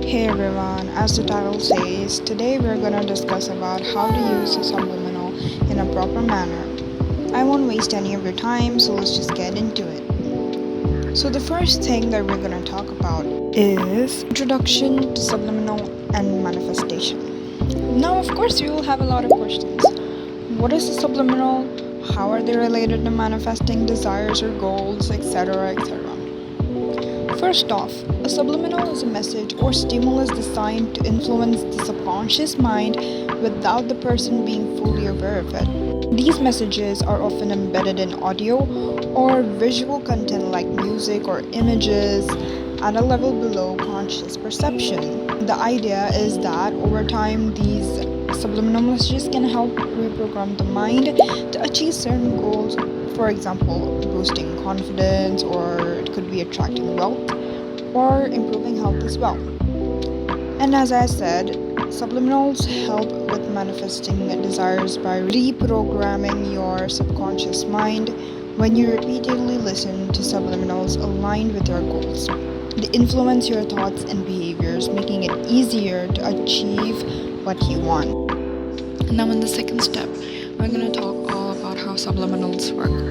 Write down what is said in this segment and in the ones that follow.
Hey everyone, as the title says, today we're gonna discuss about how to use a subliminal in a proper manner. I won't waste any of your time, so let's just get into it. So the first thing that we're gonna talk about is introduction to subliminal and manifestation. Now, of course, you will have a lot of questions. What is a subliminal? How are they related to manifesting desires or goals, etc., etc.? First off, a subliminal is a message or stimulus designed to influence the subconscious mind without the person being fully aware of it. These messages are often embedded in audio or visual content like music or images at a level below conscious perception. The idea is that over time, these subliminal messages can help reprogram the mind to achieve certain goals. For example, boosting confidence, or it could be attracting wealth or improving health as well. And as I said, subliminals help with manifesting desires by reprogramming your subconscious mind. When you repeatedly listen to subliminals aligned with your goals, they influence your thoughts and behaviors, making it easier to achieve what you want. Now, in the second step, we're going to talk all about how subliminals work.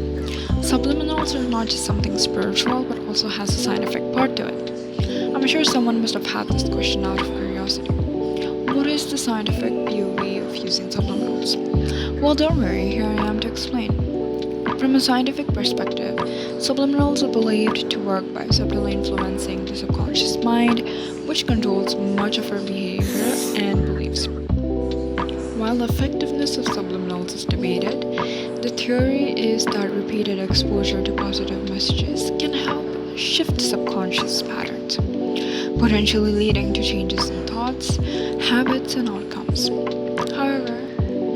Subliminals are not just something spiritual, but also has a scientific part to it. I'm sure someone must have had this question out of curiosity. What is the scientific POV of using subliminals? Well, don't worry, here I am to explain. From a scientific perspective, subliminals are believed to work by subtly influencing the subconscious mind, which controls much of our behavior and beliefs. While the effectiveness of subliminals is debated, the theory is that repeated exposure to positive messages can help shift subconscious patterns, potentially leading to changes in thoughts, habits, and outcomes. However,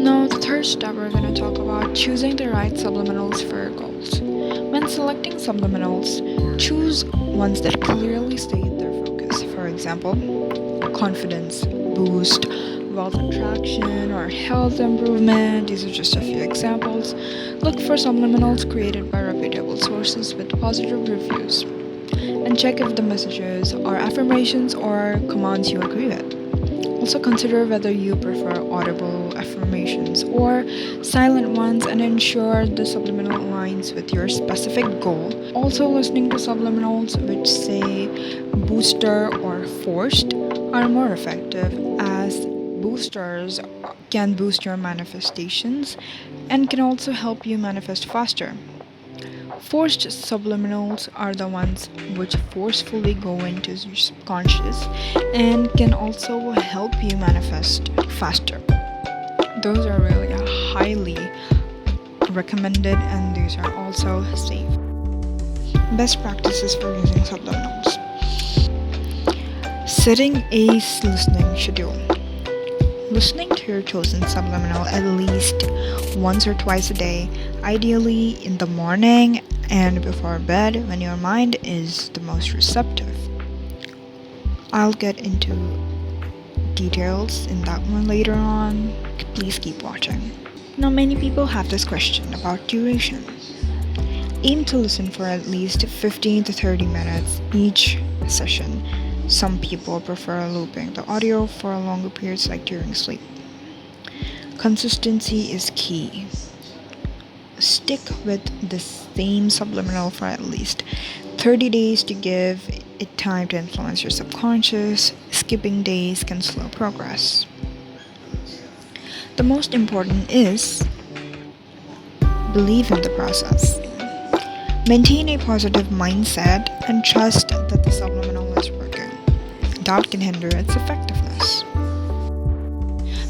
now the third step, we're going to talk about choosing the right subliminals for your goals. When selecting subliminals, choose ones that clearly state their focus. For example, confidence boost, wealth attraction, or health improvement. These are just a few examples. Look for subliminals created by reputable sources with positive reviews, and check if the messages are affirmations or commands you agree with. Also consider whether you prefer audible affirmations or silent ones, and ensure the subliminal aligns with your specific goal. Also, listening to subliminals which say booster or forced are more effective, as boosters can boost your manifestations and can also help you manifest faster. Forced subliminals are the ones which forcefully go into your subconscious and can also help you manifest faster. Those are really highly recommended, and these are also safe. Best practices for using subliminals. Setting a listening schedule. Listening to your chosen subliminal at least once or twice a day, ideally in the morning and before bed when your mind is the most receptive. I'll get into details in that one later on. Please keep watching. Now, many people have this question about duration. Aim to listen for at least 15 to 30 minutes each session. Some people prefer looping the audio for longer periods, like during sleep. Consistency is key. Stick with the same subliminal for at least 30 days to give it time to influence your subconscious. Skipping days can slow progress. The most important is believe in the process. Maintain a positive mindset and trust that the subliminal is working. Doubt can hinder its effectiveness.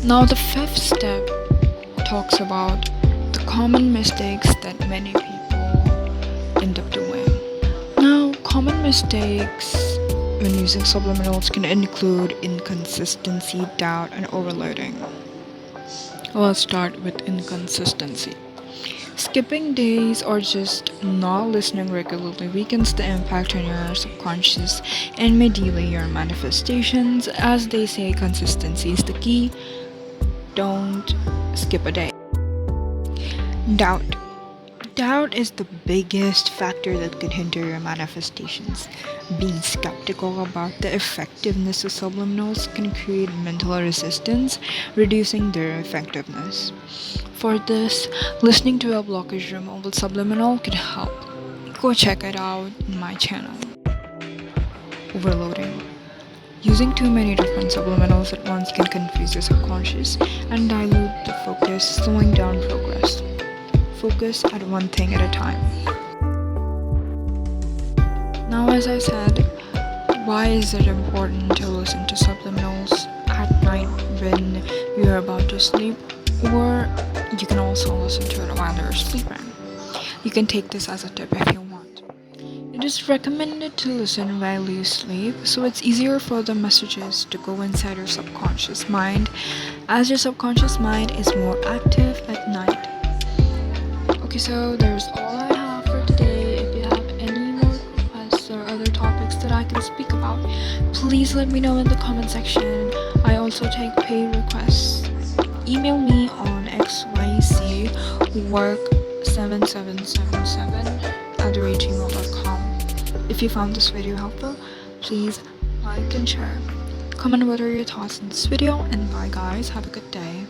Now, the fifth step talks about the common mistakes that many people end up doing. Now, common mistakes when using subliminals can include inconsistency, doubt, and overloading. Let's start with inconsistency. Skipping days or just not listening regularly weakens the impact on your subconscious and may delay your manifestations. As they say, consistency is the key. Don't skip a day. Doubt. Doubt is the biggest factor that could hinder your manifestations. Being skeptical about the effectiveness of subliminals can create mental resistance, reducing their effectiveness. For this, listening to a blockage removal subliminal could help. Go check it out in my channel. Overloading. Using too many different subliminals at once can confuse your subconscious and dilute the focus, slowing down progress. Focus at one thing at a time. Now, as I said, why is it important to listen to subliminals at night when you are about to sleep? Or you can also listen to it while you're sleeping. You can take this as a tip if you want. It is recommended to listen while you sleep, so it's easier for the messages to go inside your subconscious mind, as your subconscious mind is more active at night. Okay, so there's all I have for today. If you have any more requests or other topics that I can speak about, please let me know in the comment section. I also take paid requests. Email me on xycwork7777@gmail.com. If you found this video helpful, please like and share. Comment what are your thoughts on this video, and bye guys, have a good day.